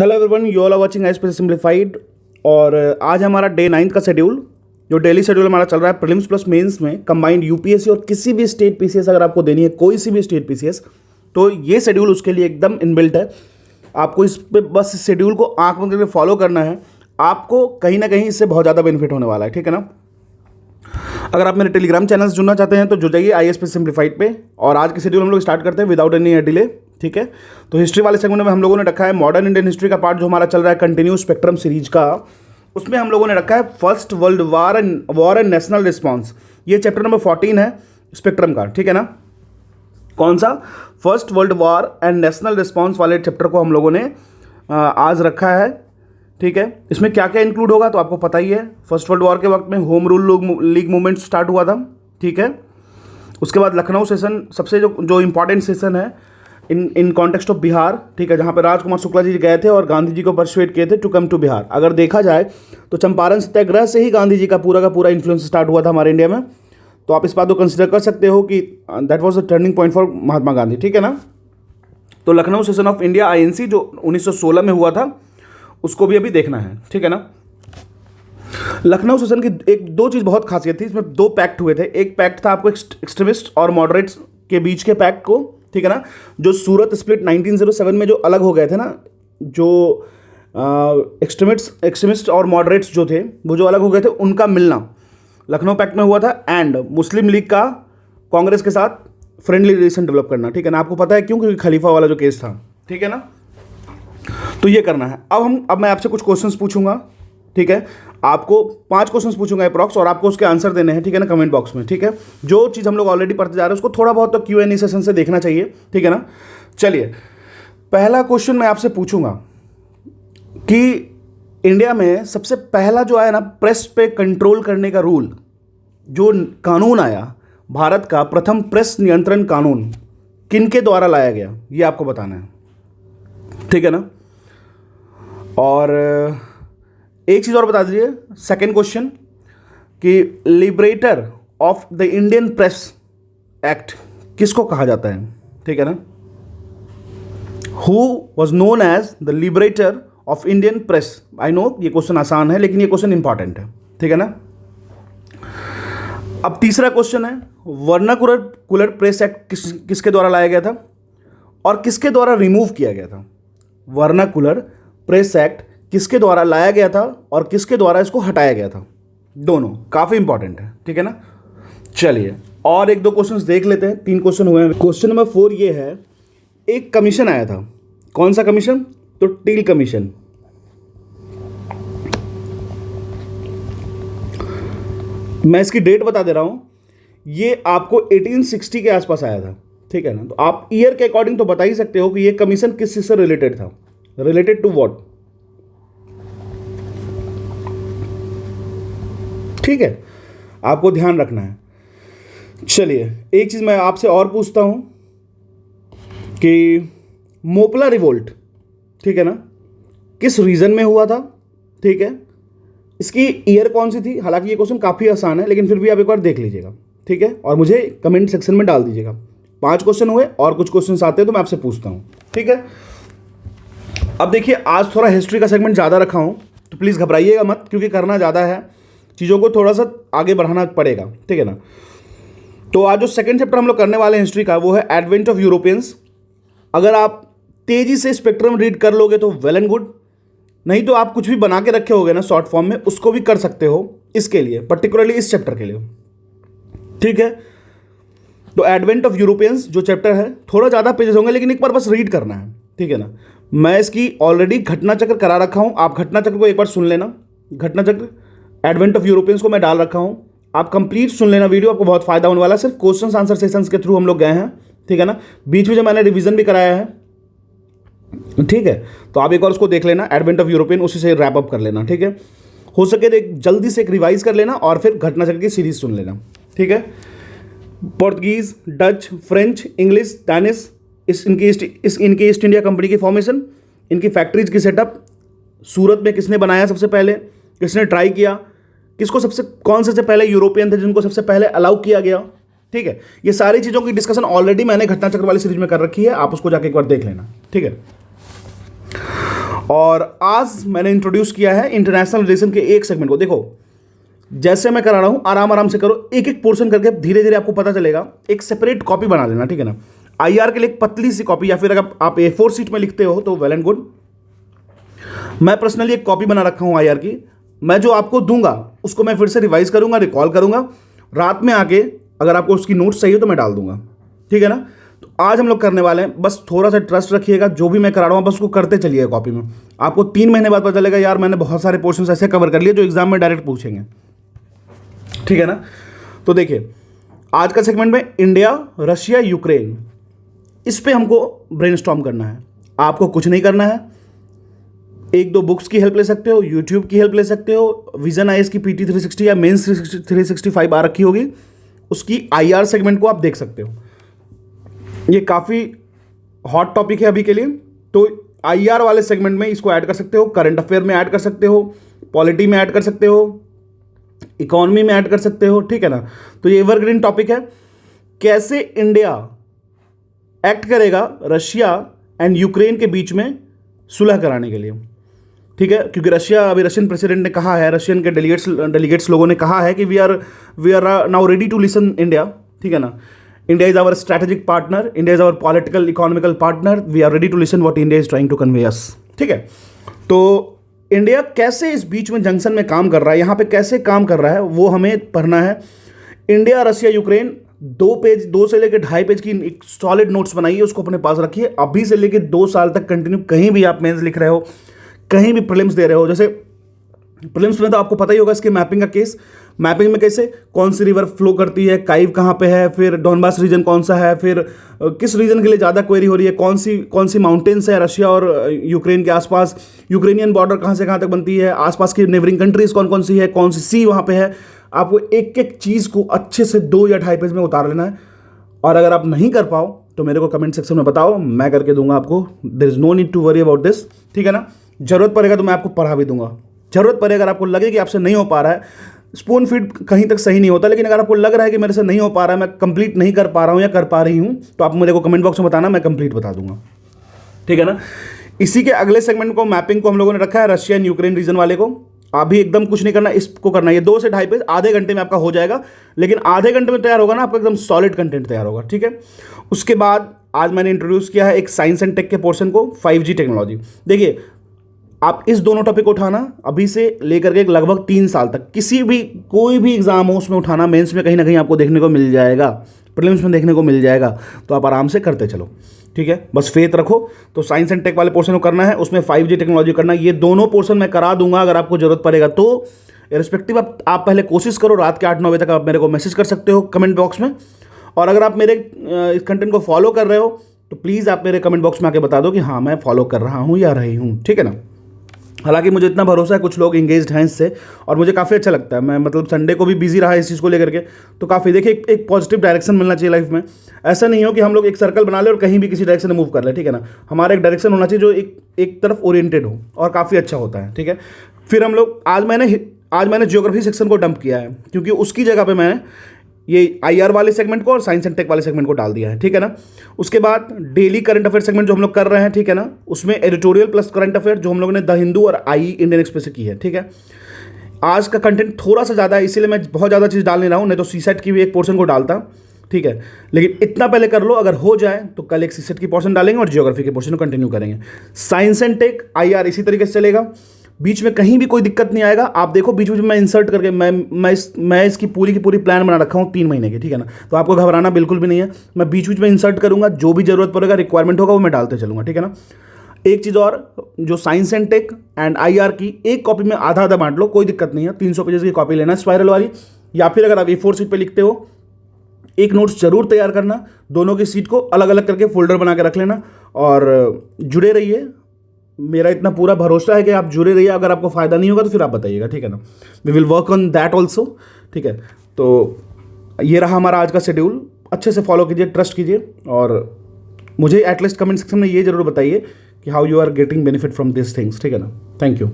Hello everyone, you all are watching IAS simplified. और आज हमारा डे 9 का शेड्यूल, जो डेली शेड्यूल हमारा चल रहा है प्रीलिम्स प्लस मेंस में कंबाइंड यूपीएससी और किसी भी स्टेट पीसीएस अगर आपको देनी है, कोई सी भी स्टेट पीसीएस, तो ये शेड्यूल उसके लिए एकदम इनबिल्ट है। आपको इस पे बस इस शेड्यूल को आंख बंद करके फॉलो करना है। आपको कहीं ना कहीं इससे बहुत ज़्यादा बेनिफिट होने वाला है, ठीक है ना। अगर आप मेरे टेलीग्राम चैनल से जुड़ना चाहते हैं तो जुड़ जाइए आईएएस सिंप्लीफाइड पे। और आज के शेड्यूल हम लोग स्टार्ट करते हैं विदाउट एनी डिले, ठीक है। तो हिस्ट्री वाले सेगमेंट में हम लोगों ने रखा है मॉडर्न इंडियन हिस्ट्री का पार्ट, जो हमारा चल रहा है कंटिन्यू स्पेक्ट्रम सीरीज का। उसमें हम लोगों ने रखा है first world war and national response. ये चैप्टर नंबर 14 है स्पेक्ट्रम का, ठीक है ना। कौन सा? First world war and national response वाले चैप्टर को हम लोगों ने आज रखा है, ठीक है। इसमें क्या क्या इंक्लूड होगा तो आपको पता ही है। फर्स्ट वर्ल्ड वॉर के वक्त में home rule league movement start हुआ था, ठीक है। उसके बाद लखनऊ सेशन सबसे जो इंपॉर्टेंट सेशन है इन कॉन्टेक्स्ट ऑफ बिहार, ठीक है, जहाँ पर राजकुमार शुक्ला जी गए थे और गांधी जी को परसुएट किए थे टू कम टू बिहार। अगर देखा जाए तो चंपारण सत्याग्रह से ही गांधी जी का पूरा इन्फ्लुएंस स्टार्ट हुआ था हमारे इंडिया में। तो आप इस बात को कंसिडर कर सकते हो कि that was a turning point for Mahatma Gandhi, ठीक है ना। तो Lucknow session of India INC जो 1916 में हुआ था, उसको भी अभी देखना है, ठीक है ना। लखनऊ सेशन की एक दो चीज़ बहुत खासियत थी, इसमें दो पैक्ट हुए थे। एक पैक्ट था आपको एक्सट्रीमिस्ट और मॉडरेट्स के बीच के पैक्ट को, ठीक है ना। जो सूरत स्प्लिट 1907 में जो अलग हो गए थे ना, जो एक्सट्रीमिस्ट और मॉडरेट्स जो थे वो जो अलग हो गए थे, उनका मिलना लखनऊ पैक्ट में हुआ था। एंड मुस्लिम लीग का कांग्रेस के साथ फ्रेंडली रिलेशन डेवलप करना, ठीक है ना। आपको पता है क्यों? क्योंकि खलीफा वाला जो केस था, ठीक है ना। तो ये करना है। अब मैं आपसे कुछ क्वेश्चंस पूछूंगा, ठीक है। आपको 5 क्वेश्चंस पूछूंगा अप्रॉक्स, और आपको उसके आंसर देने हैं, ठीक है ना, कमेंट बॉक्स में, ठीक है। जो चीज़ हम लोग ऑलरेडी पढ़ते जा रहे हैं उसको थोड़ा बहुत तो Q&A सेशन से देखना चाहिए, ठीक है ना। चलिए, पहला क्वेश्चन मैं आपसे पूछूंगा कि इंडिया में सबसे पहला जो आया ना प्रेस पे कंट्रोल करने का रूल, जो कानून आया, भारत का प्रथम प्रेस नियंत्रण कानून किनके द्वारा लाया गया, ये आपको बताना है, ठीक है ना। और एक चीज़ और बता दीजिए, सेकेंड क्वेश्चन, कि liberator of the Indian press act किसको कहा जाता है, ठीक है ना। Who was known as the liberator of Indian press. I know ये क्वेश्चन आसान है, लेकिन ये क्वेश्चन इंपॉर्टेंट है, ठीक है ना। अब तीसरा क्वेश्चन है, वर्नाकुलर प्रेस एक्ट किसके द्वारा लाया गया था और किसके द्वारा रिमूव किया गया था। वर्नाकुलर प्रेस एक्ट किसके द्वारा लाया गया था और किसके द्वारा इसको हटाया गया था, दोनों काफ़ी इंपॉर्टेंट है, ठीक है ना। चलिए, और एक दो क्वेश्चंस देख लेते हैं। 3 क्वेश्चन हुए हैं। क्वेश्चन नंबर 4 ये है, एक कमीशन आया था। कौन सा कमीशन? तो टील कमीशन। मैं इसकी डेट बता दे रहा हूं, ये आपको 1860 के आसपास आया था, ठीक है ना। तो आप ईयर के अकॉर्डिंग तो बता ही सकते हो कि ये कमीशन किस चीज से रिलेटेड था। रिलेटेड टू व्हाट, ठीक है, आपको ध्यान रखना है। चलिए, एक चीज मैं आपसे और पूछता हूं कि मोपला रिवोल्ट, ठीक है ना, किस रीजन में हुआ था, ठीक है। इसकी ईयर कौन सी थी? हालांकि ये क्वेश्चन काफ़ी आसान है, लेकिन फिर भी आप एक बार देख लीजिएगा, ठीक है, और मुझे कमेंट सेक्शन में डाल दीजिएगा। 5 क्वेश्चन हुए और कुछ क्वेश्चन आते हैं तो मैं आपसे पूछता हूँ, ठीक है। अब देखिए, आज थोड़ा हिस्ट्री का सेगमेंट ज़्यादा रखा हूँ, तो प्लीज़ घबराइएगा मत, क्योंकि करना ज़्यादा है, चीज़ों को थोड़ा सा आगे बढ़ाना पड़ेगा, ठीक है ना। तो आज जो सेकंड चैप्टर हम लोग करने वाले हैं हिस्ट्री का, वो है एडवेंट ऑफ यूरोपियंस। अगर आप तेज़ी से स्पेक्ट्रम रीड कर लोगे तो वेल एंड गुड, नहीं तो आप कुछ भी बना के रखे होगे ना शॉर्ट फॉर्म में, उसको भी कर सकते हो इसके लिए, पर्टिकुलरली इस चैप्टर के लिए, ठीक है। तो एडवेंट ऑफ यूरोपियंस जो चैप्टर है, थोड़ा ज़्यादा पेजेस होंगे, लेकिन एक बार बस रीड करना है, ठीक है ना। मैं इसकी ऑलरेडी घटना चक्र करा रखा हूँ, आप घटना चक्र को एक बार सुन लेना। घटना चक्र एडवेंट ऑफ यूरोपियंस को मैं डाल रखा हूँ, आप कंप्लीट सुन लेना वीडियो, आपको बहुत फायदा होने वाला है। सिर्फ क्वेश्चन आंसर सेशंस के थ्रू हम लोग गए हैं, ठीक है ना। बीच में जो मैंने रिवीजन भी कराया है, ठीक है, तो आप एक बार उसको देख लेना, एडवेंट ऑफ यूरोपियन, उसी से रैप अप कर लेना, ठीक है। हो सके तो जल्दी से एक रिवाइज कर लेना और फिर घटना चक्र की सीरीज सुन लेना, ठीक है। Portuguese, Dutch, French, English, Danish, इनकी ईस्ट इंडिया कंपनी की फॉर्मेशन, इनकी फैक्ट्रीज की सेटअप, सूरत में किसने बनाया सबसे पहले, किसने ट्राई किया, किसको कौन से पहले यूरोपियन थे जिनको सबसे पहले अलाउ किया गया, ठीक है। ये सारी चीज़ों की डिस्कशन ऑलरेडी मैंने घटना चक्र वाली सीरीज में कर रखी है, आप उसको जाके एक बार देख लेना, ठीक है। और आज मैंने इंट्रोड्यूस किया है इंटरनेशनल रिलेशन के एक सेगमेंट को। देखो जैसे मैं करा रहा हूँ आराम आराम से करो, एक एक पोर्शन करके धीरे धीरे आपको पता चलेगा। एक सेपरेट कॉपी बना लेना, ठीक है ना। आईआर के लिए एक पतली सी कॉपी, या फिर अगर आप A4 शीट में लिखते हो तो वेल एंड गुड। मैं पर्सनली एक कॉपी बना रखा हूँ आईआर की। मैं जो आपको दूंगा उसको मैं फिर से रिवाइज करूंगा, रिकॉल करूंगा। रात में आके अगर आपको उसकी नोट्स चाहिए तो मैं डाल दूंगा, ठीक है ना। तो आज हम लोग करने वाले हैं, बस थोड़ा सा ट्रस्ट रखिएगा। जो भी मैं करा रहा हूँ बस उसको करते चलिए कॉपी में। आपको 3 महीने बाद पता चलेगा यार मैंने बहुत सारे पोर्शंस ऐसे कवर कर लिए जो एग्जाम में डायरेक्ट पूछेंगे, ठीक है ना। तो देखिए आज का सेगमेंट में इंडिया, रशिया, यूक्रेन, इस पे हमको ब्रेनस्टॉर्म करना है। आपको कुछ नहीं करना है, 1-2 बुक्स की हेल्प ले सकते हो, यूट्यूब की हेल्प ले सकते हो। विजन आईएएस की PT 360 या मेंस 365 आ रखी होगी, उसकी आईआर सेगमेंट को आप देख सकते हो। ये काफ़ी हॉट टॉपिक है अभी के लिए, तो आईआर वाले सेगमेंट में इसको ऐड कर सकते हो, करंट अफेयर में ऐड कर सकते हो, पॉलिटी में ऐड कर सकते हो, इकोनॉमी में ऐड कर सकते हो, ठीक है ना। तो ये एवरग्रीन टॉपिक है। कैसे इंडिया एक्ट करेगा रशिया एंड यूक्रेन के बीच में सुलह कराने के लिए, ठीक है। क्योंकि रशिया, अभी रशियन प्रेसिडेंट ने कहा है, रशियन के डेलीगेट्स लोगों ने कहा है कि we are now ready to listen India, ठीक है ना। India is our strategic partner, India is our political economical partner, we are ready to listen what India is trying to convey us, ठीक है। तो इंडिया कैसे इस बीच में junction में काम कर रहा है, यहाँ पे कैसे काम कर रहा है, वो हमें पढ़ना है। इंडिया, रशिया, यूक्रेन, 2 से लेकर 2.5 पेज की एक सॉलिड नोट्स बनाइए, उसको अपने पास रखिए। अभी से लेकर 2 साल तक कंटिन्यू, कहीं भी आप मेंस लिख रहे हो, कहीं भी प्रीलिम्स दे रहे हो, जैसे प्रीलिम्स में तो आपको पता ही होगा इसके मैपिंग का केस। मैपिंग में कैसे कौन सी रिवर फ्लो करती है, काइव कहाँ पे है, फिर डॉनबास रीजन कौन सा है, फिर किस रीजन के लिए ज़्यादा क्वेरी हो रही है, कौन सी माउंटेन्स है रशिया और यूक्रेन के आसपास, यूक्रेनियन बॉर्डर कहाँ से कहाँ तक बनती है, आसपास की नेबरिंग कंट्रीज कौन सी है, कौन सी सी वहाँ पे है। आपको एक एक चीज़ को अच्छे से 2 या 2.5 पेज में उतार लेना है। और अगर आप नहीं कर पाओ तो मेरे को कमेंट सेक्शन में बताओ, मैं करके दूंगा आपको। There is no need to worry about this, ठीक है ना। जरूरत पड़ेगा तो मैं आपको पढ़ा भी दूंगा। जरूरत पड़ेगा, अगर आपको लगे कि आपसे नहीं हो पा रहा है, स्पून फीड कहीं तक सही नहीं होता, लेकिन अगर आपको लग रहा है कि मेरे से नहीं हो पा रहा है, मैं कंप्लीट नहीं कर पा रहा हूँ या कर पा रही हूँ, तो आप मेरे को कमेंट बॉक्स में बताना, मैं कंप्लीट बता दूंगा, ठीक है ना। इसी के अगले सेगमेंट को, मैपिंग को हम लोगों ने रखा है रशिया एंड यूक्रेन रीजन वाले को। अभी एकदम कुछ नहीं करना, इसको करना है। ये 2 से 2.5 पेज आधे घंटे में आपका हो जाएगा, लेकिन आधे घंटे में तैयार होगा ना आपका एकदम सॉलिड कंटेंट तैयार होगा, ठीक है। उसके बाद आज मैंने इंट्रोड्यूस किया है एक साइंस एंड टेक के पोर्शन को, 5G टेक्नोलॉजी। देखिए आप इस दोनों टॉपिक को उठाना अभी से लेकर के लगभग 3 साल तक, किसी भी कोई भी एग्जाम हो उसमें उठाना। मेंस में कहीं ना कहीं आपको देखने को मिल जाएगा, प्रीलिम्स में देखने को मिल जाएगा, तो आप आराम से करते चलो, ठीक है। बस फेथ रखो। तो साइंस एंड टेक वाले पोर्शन को करना है, उसमें 5G टेक्नोलॉजी करना है। ये दोनों पोर्शन मैं करा दूंगा, अगर आपको जरूरत पड़ेगा तो। रिस्पेक्टिव आप पहले कोशिश करो, रात के 8-9 बजे तक आप मेरे को मैसेज कर सकते हो कमेंट बॉक्स में। और अगर आप मेरे इस कंटेंट को फॉलो कर रहे हो तो प्लीज़ आप मेरे कमेंट बॉक्स में आके बता दो कि हाँ मैं फॉलो कर रहा हूँ या रही हूँ, ठीक है ना। हालांकि मुझे इतना भरोसा है, कुछ लोग इंगेज्ड हैं इससे, और मुझे काफ़ी अच्छा लगता है। मैं मतलब संडे को भी बिजी रहा इस चीज़ को लेकर के, तो काफ़ी देखिए एक पॉजिटिव डायरेक्शन मिलना चाहिए लाइफ में। ऐसा नहीं हो कि हम लोग एक सर्कल बना ले और कहीं भी किसी डायरेक्शन में मूव कर ले, ठीक है ना। हमारा एक डायरेक्शन होना चाहिए जो एक तरफ ओरिएंटेड हो, और काफ़ी अच्छा होता है, ठीक है। फिर हम लोग आज मैंने ज्योग्राफी सेक्शन को डंप किया है, क्योंकि उसकी जगह पर मैंने ये आईआर वाले सेगमेंट को और साइंस एंड टेक वाले सेगमेंट को डाल दिया है, ठीक है ना। उसके बाद डेली करंट अफेयर सेगमेंट जो हम लोग कर रहे हैं, ठीक है ना, उसमें एडिटोरियल प्लस करंट अफेयर जो हम लोगों ने द हिंदू और इंडियन एक्सप्रेस से की है, ठीक है। आज का कंटेंट थोड़ा सा ज़्यादा है, इसीलिए मैं बहुत ज़्यादा चीज़ डाल नहीं रहा हूँ, नहीं तो सीसेट की भी एक पोर्शन को डालता, ठीक है। लेकिन इतना पहले कर लो, अगर हो जाए तो कल एक सीसेट की पोर्शन डालेंगे और जियोग्राफी के पोर्शन को कंटिन्यू करेंगे। साइंस एंड टेक आईआर इसी तरीके से चलेगा, बीच में कहीं भी कोई दिक्कत नहीं आएगा। आप देखो बीच में मैं इंसर्ट करके मैं इसकी पूरी की पूरी प्लान बना रखा हूँ 3 महीने की, ठीक है ना। तो आपको घबराना बिल्कुल भी नहीं है, मैं बीच में इंसर्ट करूँगा, जो भी जरूरत पड़ेगा, रिक्वायरमेंट होगा वो मैं डालते चलूँगा, ठीक है ना। एक चीज़ और, जो science and tech and IR की एक कॉपी में आधा आधा बांट लो, कोई दिक्कत नहीं है। 300 पेजेस की कॉपी लेना स्पाइरल वाली, या फिर अगर आप A4 शीट पर लिखते हो, एक नोट्स जरूर तैयार करना, दोनों की सीट को अलग अलग करके फोल्डर बना के रख लेना, और जुड़े रहिए। मेरा इतना पूरा भरोसा है कि आप जुड़े रहिए। अगर आपको फ़ायदा नहीं होगा तो फिर आप बताइएगा, ठीक है ना। We will work on that also, ठीक है। तो ये रहा हमारा आज का शेड्यूल, अच्छे से फॉलो कीजिए, ट्रस्ट कीजिए, और मुझे एटलीस्ट कमेंट सेक्शन में ये जरूर बताइए कि how you are getting benefit from this things, ठीक है ना। Thank you.